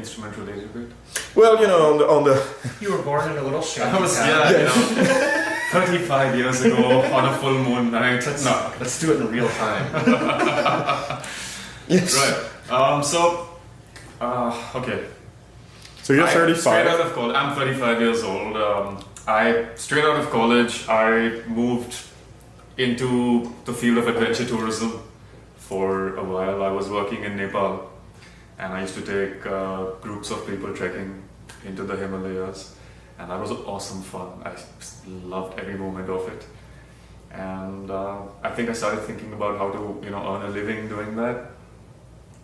instrument related bit? Well, on the You were born in a little shanty I was, town. 35 years ago on a full moon night. Let's do it in real time. yes. Right. Okay. So you're 35. Straight out of college, I'm 35 years old. Straight out of college, I moved into the field of adventure tourism for a while. I was working in Nepal, and I used to take groups of people trekking into the Himalayas, and that was awesome fun. I loved every moment of it, and I think I started thinking about how to earn a living doing that.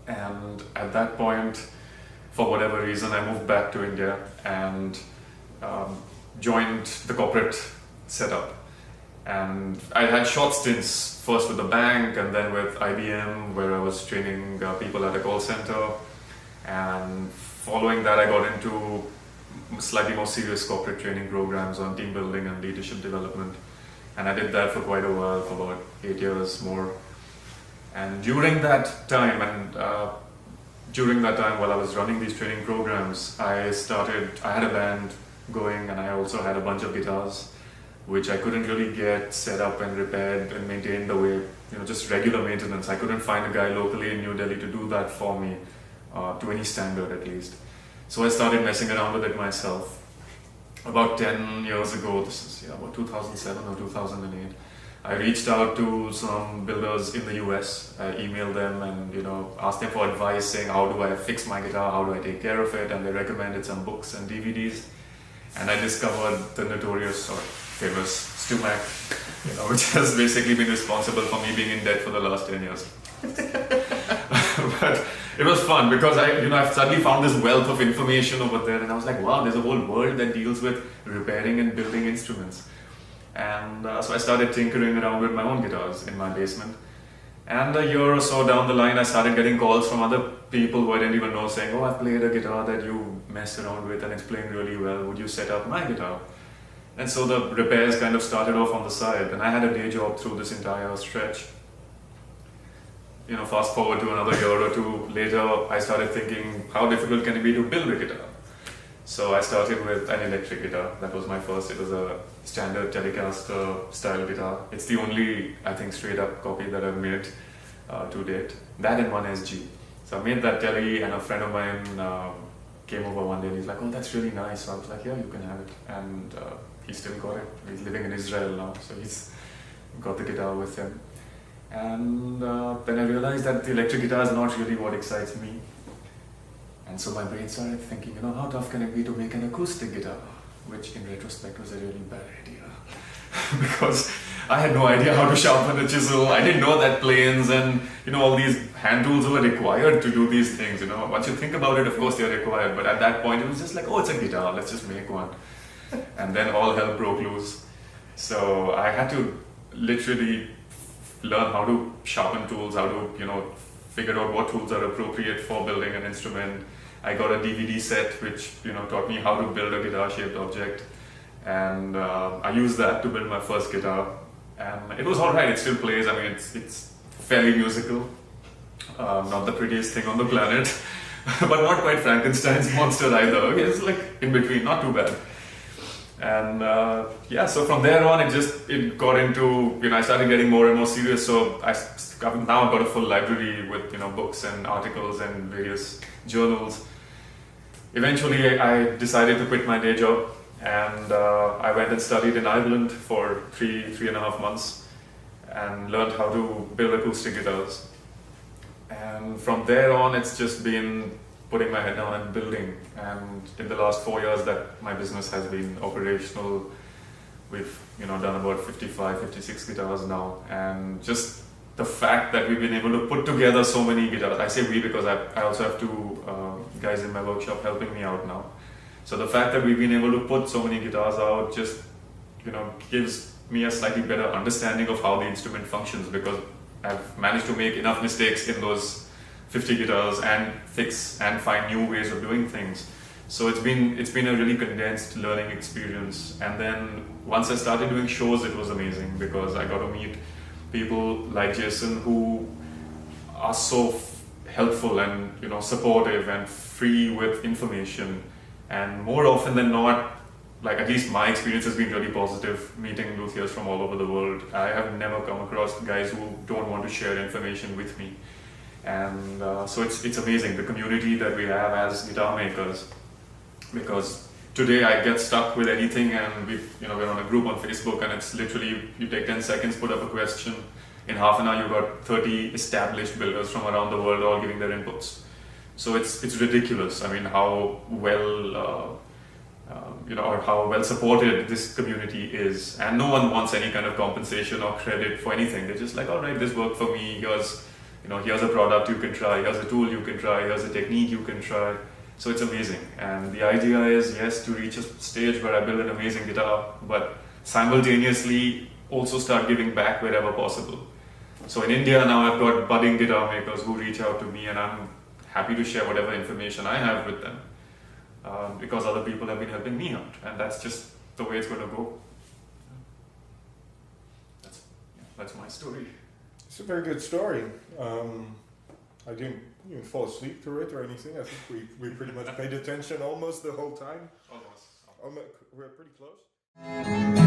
And at that point, for whatever reason, I moved back to India and joined the corporate setup. And I had short stints, first with the bank and then with IBM, where I was training people at a call center. And following that, I got into slightly more serious corporate training programs on team building and leadership development. And I did that for quite a while, for about 8 years more. And during that time, while I was running these training programs, I had a band going, and I also had a bunch of guitars, which I couldn't really get set up and repaired and maintained the way, just regular maintenance. I couldn't find a guy locally in New Delhi to do that for me, to any standard at least. So I started messing around with it myself. About 10 years ago, this is about 2007 or 2008, I reached out to some builders in the US. I emailed them and asked them for advice, saying how do I fix my guitar, how do I take care of it, and they recommended some books and DVDs. And I discovered the notorious or famous Stu Mac, which has basically been responsible for me being in debt for the last 10 years. But it was fun because I've suddenly found this wealth of information over there, and I was like, wow, there's a whole world that deals with repairing and building instruments. And so I started tinkering around with my own guitars in my basement. And a year or so down the line, I started getting calls from other people who I didn't even know, saying, oh, I've played a guitar that you messed around with and it's playing really well. Would you set up my guitar? And so the repairs kind of started off on the side. And I had a day job through this entire stretch. Fast forward to another year or two later, I started thinking, how difficult can it be to build a guitar? So I started with an electric guitar. That was my first. It was a standard Telecaster style guitar. It's the only, I think, straight up copy that I've made to date. That and one SG. So I made that Tele, and a friend of mine came over one day and he's like, oh, that's really nice. So I was like, yeah, you can have it. And he still got it. He's living in Israel now, so he's got the guitar with him. And then I realized that the electric guitar is not really what excites me. And so my brain started thinking, how tough can it be to make an acoustic guitar? Which in retrospect was a really bad idea. Because I had no idea how to sharpen a chisel. I didn't know that planes and all these hand tools were required to do these things. Once you think about it, of course they're required. But at that point it was just like, oh, it's a guitar, let's just make one. And then all hell broke loose. So I had to literally learn how to sharpen tools, how to figure out what tools are appropriate for building an instrument. I got a DVD set which taught me how to build a guitar-shaped object, and I used that to build my first guitar. And it was alright. It still plays. I mean, it's fairly musical. Not the prettiest thing on the planet, but not quite Frankenstein's monster either. It's like in between, not too bad. And so from there on, it got into, I started getting more and more serious. So now I've got a full library with books and articles and various journals. Eventually, I decided to quit my day job, and I went and studied in Ireland for 3.5 months and learned how to build acoustic guitars. And from there on, it's just been putting my head down and building. And in the last 4 years that my business has been operational, we've done about 55, 56 guitars now. And just the fact that we've been able to put together so many guitars, I say we because I also have two guys in my workshop helping me out now. So the fact that we've been able to put so many guitars out just gives me a slightly better understanding of how the instrument functions, because I've managed to make enough mistakes in those 50 guitars and fix and find new ways of doing things. So it's been a really condensed learning experience. And then once I started doing shows, it was amazing because I got to meet people like Jason who are so helpful and supportive and free with information. And more often than not, like at least my experience has been really positive meeting luthiers from all over the world. I have never come across guys who don't want to share information with me. And so it's amazing the community that we have as guitar makers, because today I get stuck with anything and we're on a group on Facebook and it's literally you take 10 seconds, put up a question, in half an hour you've got 30 established builders from around the world all giving their inputs. So it's ridiculous. I mean, how well or how well supported this community is, and no one wants any kind of compensation or credit for anything. They're just like, all right, this worked for me. Here's a product you can try. Here's a tool you can try. Here's a technique you can try. So it's amazing. And the idea is, yes, to reach a stage where I build an amazing guitar, but simultaneously also start giving back wherever possible. So in India now I've got budding guitar makers who reach out to me, and I'm happy to share whatever information I have with them. Because other people have been helping me out, and that's just the way it's going to go. That's my story. It's a very good story. I didn't even fall asleep through it or anything. I think we pretty much paid attention almost the whole time. Almost. We're pretty close.